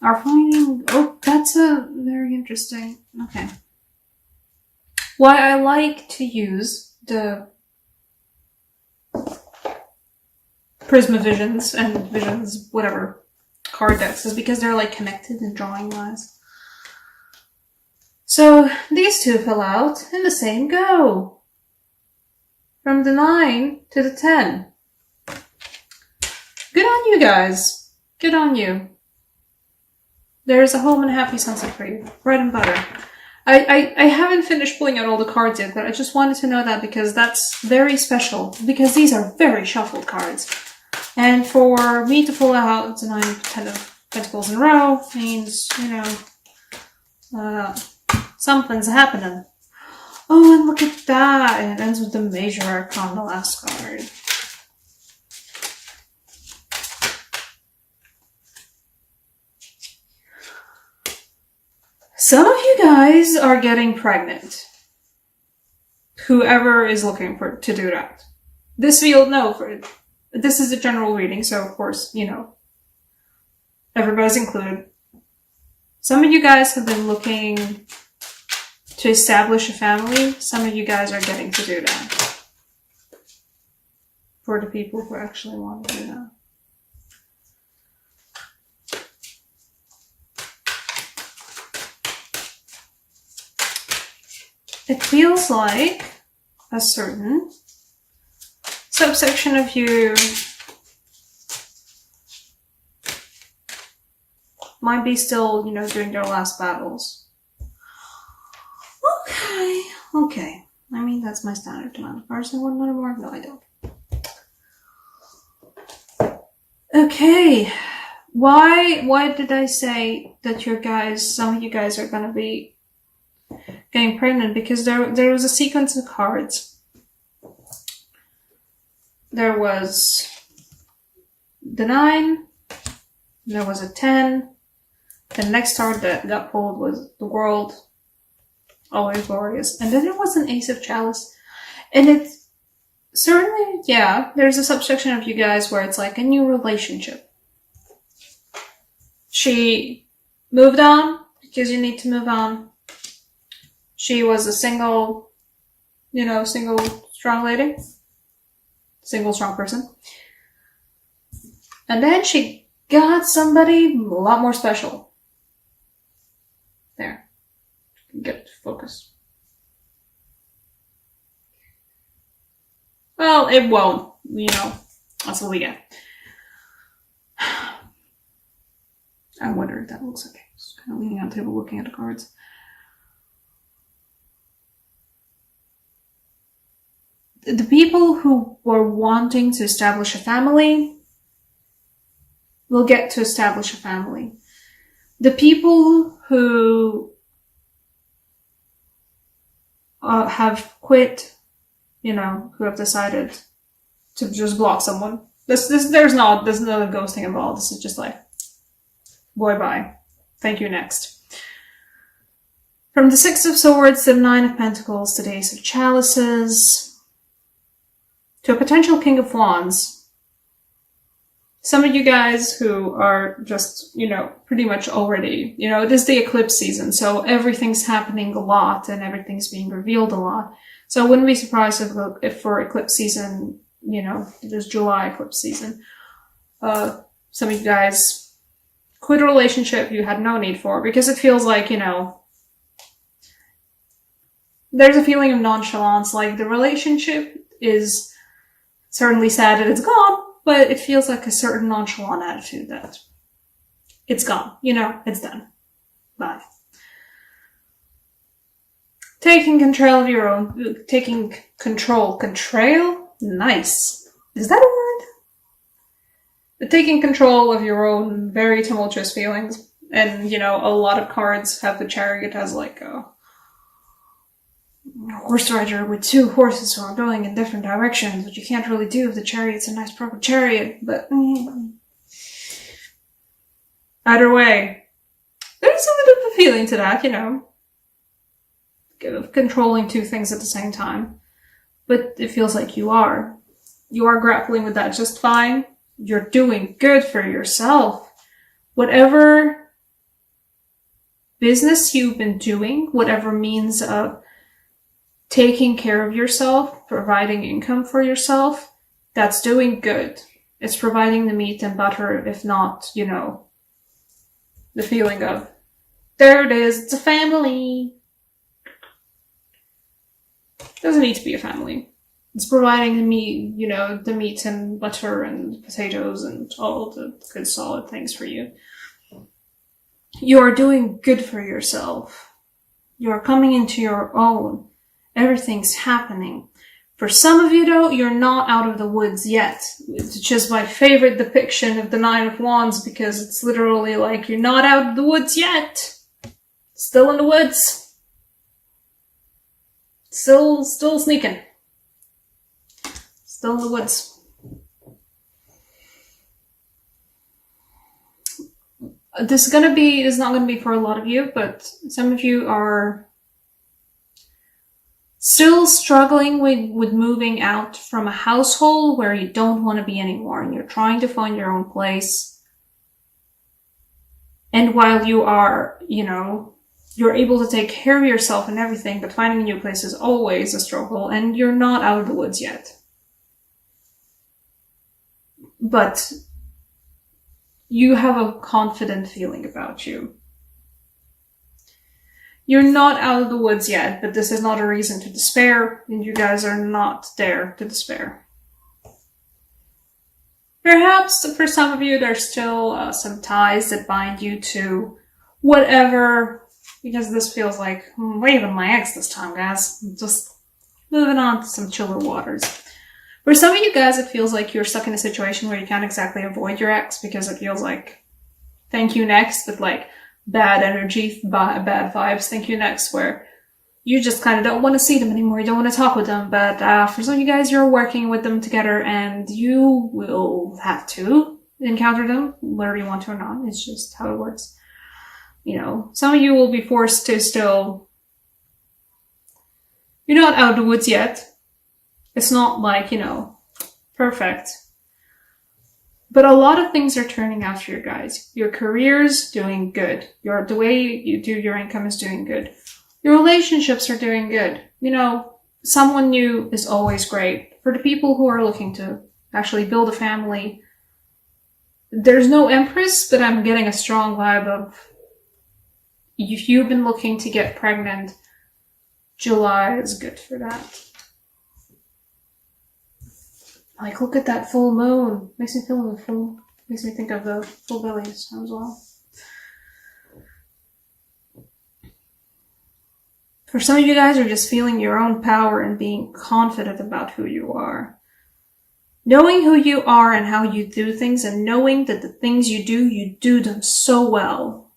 are finding... Oh, that's a very interesting... Okay. Why I like to use the Prisma Visions and Visions, whatever, card decks is because they're like connected and drawing wise. So these two fell out in the same go. From the 9 to the 10. Good on you guys. Good on you. There's a home and a happy sunset for you. Bread and butter. I haven't finished pulling out all the cards yet, but I just wanted to know that because that's very special. Because these are very shuffled cards. And for me to pull out the 9, 10 of Pentacles in a row means, something's happening. Oh, and look at that! And it ends with the Major Arcana, the last card. Some of you guys are getting pregnant. Whoever is looking to do that. This is a general reading, so of course, everybody's included. Some of you guys have been looking to establish a family. Some of you guys are getting to do that. For the people who actually want to do that. It feels like a certain subsection of you might be still, doing their last battles. Okay. I mean, that's my standard amount of cards. I want a little more? No, I don't. Okay. Why did I say that some of you guys are gonna be getting pregnant? Because there was a sequence of cards. There was the 9, there was a 10, the next card that got pulled was the World, always glorious, and then there was an Ace of Chalice. And it's certainly, there's a subsection of you guys where it's like a new relationship. She moved on because you need to move on. She was a single strong lady. Single strong person. And then she got somebody a lot more special. There. Get focused. Well, it won't. That's what we get. I wonder if that looks okay. Just kind of leaning on the table looking at the cards. The people who were wanting to establish a family will get to establish a family. The people who have quit, who have decided to just block someone. There's no ghosting involved. This is just like, boy, bye. Thank you, next. From the 6 of Swords to the 9 of Pentacles to the Ace of Chalices to a potential King of Wands. Some of you guys who are just, pretty much already, it is the eclipse season, so everything's happening a lot and everything's being revealed a lot. So I wouldn't be surprised if for eclipse season, there's July eclipse season. Some of you guys quit a relationship you had no need for because it feels like, there's a feeling of nonchalance, like the relationship is certainly sad that it's gone, but it feels like a certain nonchalant attitude that it's gone. It's done. Bye. Taking control of your own... Taking control. Control? Nice. Is that a word? But taking control of your own very tumultuous feelings. And, a lot of cards have the Chariot as like a horse rider with 2 horses who are going in different directions, which you can't really do if the Chariot's a nice proper chariot, but either way, there's a little bit of a feeling to that, of controlling 2 things at the same time. But it feels like you are grappling with that just fine. You're doing good for yourself. Whatever business you've been doing, whatever means of taking care of yourself, providing income for yourself, that's doing good. It's providing the meat and butter, if not, you know, the feeling of, there it is, it's a family. Doesn't need to be a family. It's providing the meat, you know, the meat and butter and potatoes and all the good solid things for you. You're doing good for yourself. You're coming into your own. Everything's happening. For some of you though, you're not out of the woods yet. Which is my favorite depiction of the Nine of Wands, because it's literally like, you're not out of the woods yet. Still in the woods. Still sneaking. Still in the woods. This is not gonna be for a lot of you, but some of you are still struggling with moving out from a household where you don't want to be anymore, and you're trying to find your own place. And while you are, you know, you're able to take care of yourself and everything, but finding a new place is always a struggle, and you're not out of the woods yet. But you have a confident feeling about you. You're not out of the woods yet, but this is not a reason to despair, and you guys are not there to despair. Perhaps for some of you, there's still some ties that bind you to whatever, because this feels like, I'm leaving my ex this time, guys. I'm just moving on to some chiller waters. For some of you guys, it feels like you're stuck in a situation where you can't exactly avoid your ex, because it feels like, thank you next, but like, bad energy, bad vibes, thank you next, where you just kind of don't want to see them anymore, you don't want to talk with them, but for some of you guys, you're working with them together, and you will have to encounter them, whether you want to or not. It's just how it works. You know, some of you will be forced to still, you're not out of the woods yet. It's not like, you know, perfect. But a lot of things are turning out for you guys. Your career's doing good. The way you do your income is doing good. Your relationships are doing good. You know, someone new is always great. For the people who are looking to actually build a family, there's no Empress, but I'm getting a strong vibe of, if you've been looking to get pregnant, July is good for that. Like, look at that full moon. Makes me think of the full bellies as well. For some of you guys are just feeling your own power and being confident about who you are. Knowing who you are and how you do things, and knowing that the things you do them so well.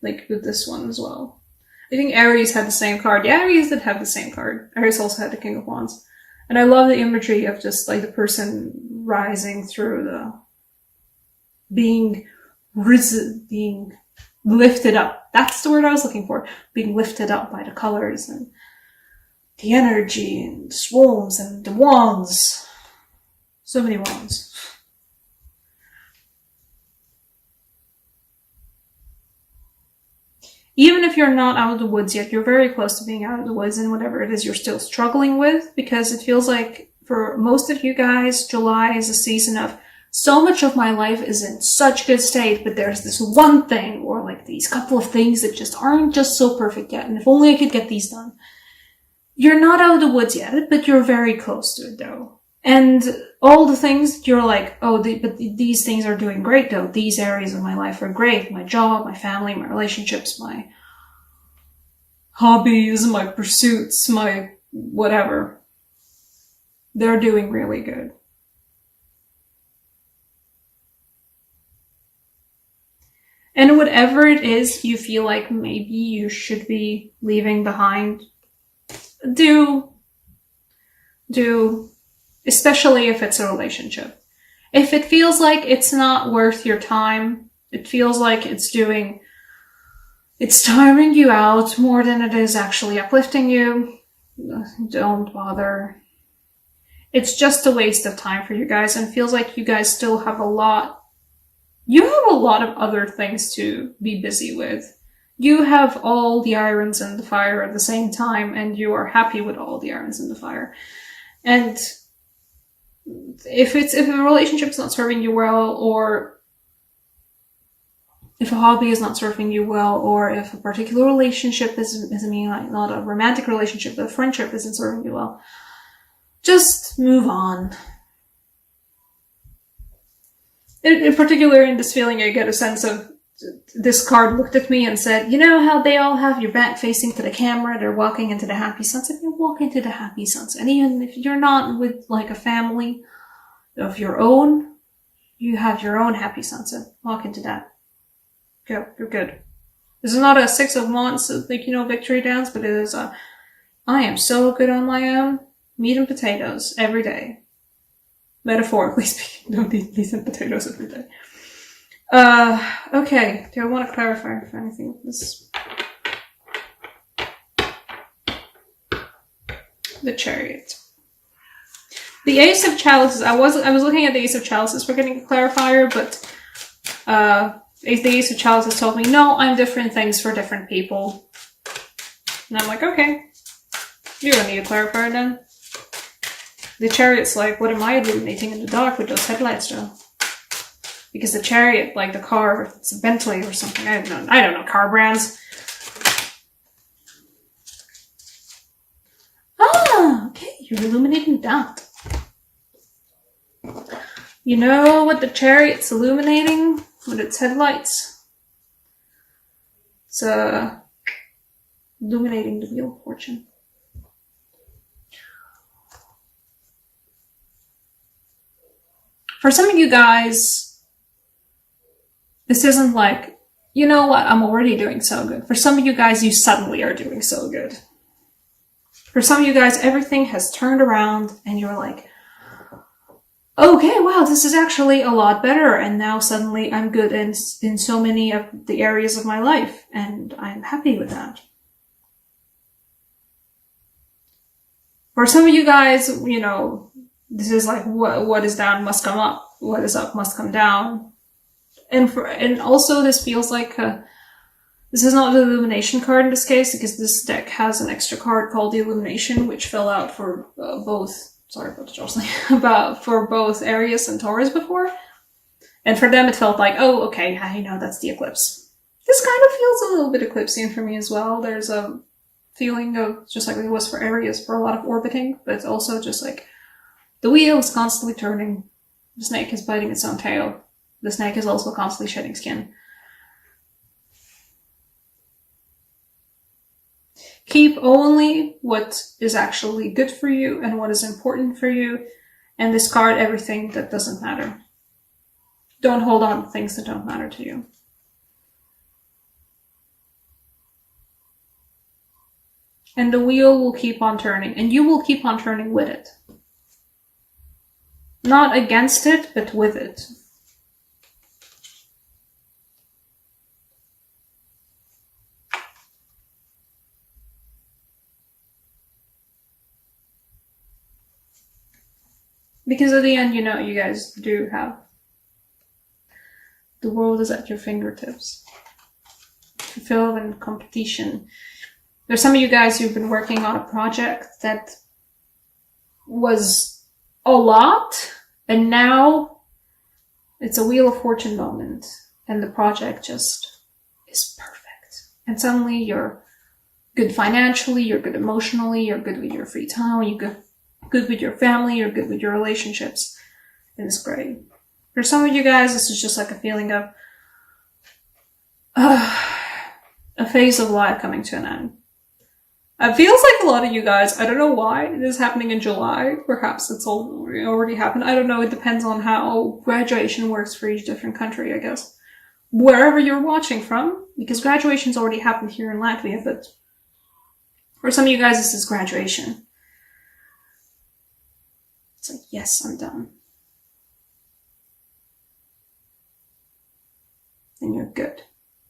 Like with this one as well. I think Aries had the same card. Yeah, Aries did have the same card. Aries also had the King of Wands. And I love the imagery of just like the person rising through the, being lifted up. That's the word I was looking for. Being lifted up by the colors and the energy and the swarms and the wands. So many wands. Even if you're not out of the woods yet, you're very close to being out of the woods in whatever it is you're still struggling with, because it feels like for most of you guys, July is a season of, so much of my life is in such good state, but there's this one thing, or like these couple of things that just aren't just so perfect yet, and if only I could get these done. You're not out of the woods yet, but you're very close to it though. And all the things, you're like, oh, but these things are doing great though. These areas of my life are great. My job, my family, my relationships, my hobbies, my pursuits, my whatever. They're doing really good. And whatever it is you feel like maybe you should be leaving behind, do. Especially if it's a relationship. If it feels like it's not worth your time, it feels like it's tiring you out more than it is actually uplifting you, don't bother. It's just a waste of time for you guys, and it feels like you guys still have a lot of other things to be busy with. you have all the irons in the fire at the same time, and you are happy with all the irons in the fire. And if a relationship is not serving you well, or if a hobby is not serving you well, or if a particular relationship isn't meaning like not a romantic relationship, but a friendship isn't serving you well, just move on. In particular, in this feeling, I get a sense of this card looked at me and said, you know how they all have your back facing to the camera, they're walking into the happy sunset, you walk into the happy sunset. And even if you're not with like a family of your own, you have your own happy sunset. Walk into that. Go, you're good. This is not a 6 of Wands, like, victory dance, but it is a, I am so good on my own, meat and potatoes every day. Metaphorically speaking, don't eat meat and potatoes every day. Okay. Do I want to clarify if anything with this? The Chariot. The Ace of Chalices. I was looking at the Ace of Chalices for getting a clarifier, but the Ace of Chalices told me, no, I'm different things for different people. And I'm like, okay. You don't need a clarifier then. The Chariot's like, what am I illuminating in the dark with those headlights though? Because the Chariot, like the car, it's a Bentley or something. I don't know car brands. Ah, okay, you're illuminating that. You know what the Chariot's illuminating with its headlights? It's illuminating the Wheel of Fortune. For some of you guys, this isn't like, you know what, I'm already doing so good. For some of you guys, you suddenly are doing so good. For some of you guys, everything has turned around and you're like, okay, wow, this is actually a lot better. And now suddenly I'm good in so many of the areas of my life. And I'm happy with that. For some of you guys, this is like, what is down must come up. What is up must come down. And also this feels like this is not the Illumination card in this case, because this deck has an extra card called the Illumination, which fell out for both. Sorry about the jostling. For both Aries and Taurus before, and for them it felt like, oh, okay, that's the eclipse. This kind of feels a little bit eclipsian for me as well. There's a feeling of, just like it was for Aries, for a lot of orbiting, but it's also just like the wheel is constantly turning. The snake is biting its own tail. The snake is also constantly shedding skin. Keep only what is actually good for you and what is important for you, and discard everything that doesn't matter. Don't hold on to things that don't matter to you. And the wheel will keep on turning, and you will keep on turning with it. Not against it, but with it. Because at the end, you guys do have the world is at your fingertips. Fulfill in competition. There's some of you guys who've been working on a project that was a lot, and now it's a Wheel of Fortune moment, and the project just is perfect. And suddenly you're good financially, you're good emotionally, you're good with your free time, you're good with your family, you're good with your relationships, and it's great. For some of you guys, this is just like a feeling of a phase of life coming to an end. It feels like a lot of you guys, I don't know why, it is happening in July. Perhaps it's already happened. I don't know. It depends on how graduation works for each different country, I guess. Wherever you're watching from, because graduation's already happened here in Latvia, but for some of you guys, this is graduation. It's like, yes, I'm done. And you're good.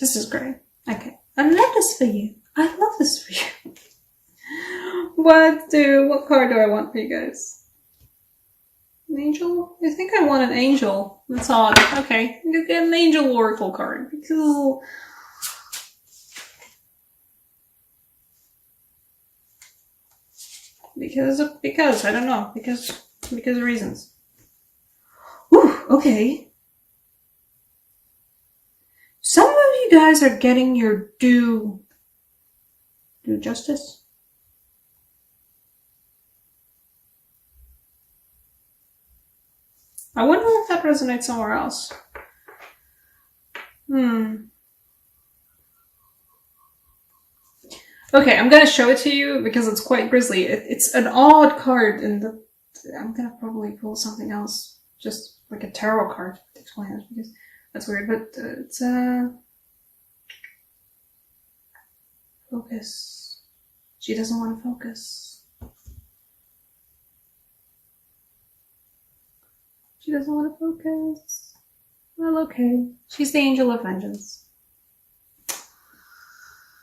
This is great. Okay. I love this for you. I love this for you. What card do I want for you guys? An angel? I think I want an angel. That's odd. Okay. You get an angel oracle card. Because Because I don't know. Because of reasons. Whew, okay. Some of you guys are getting your due justice. I wonder if that resonates somewhere else. Okay, I'm gonna show it to you because it's quite grisly. It's an odd card in the... I'm gonna probably pull something else. Just like a tarot card to explain it because that's weird, but it's focus. She doesn't want to focus. She doesn't want to focus. Well, okay. She's the angel of vengeance.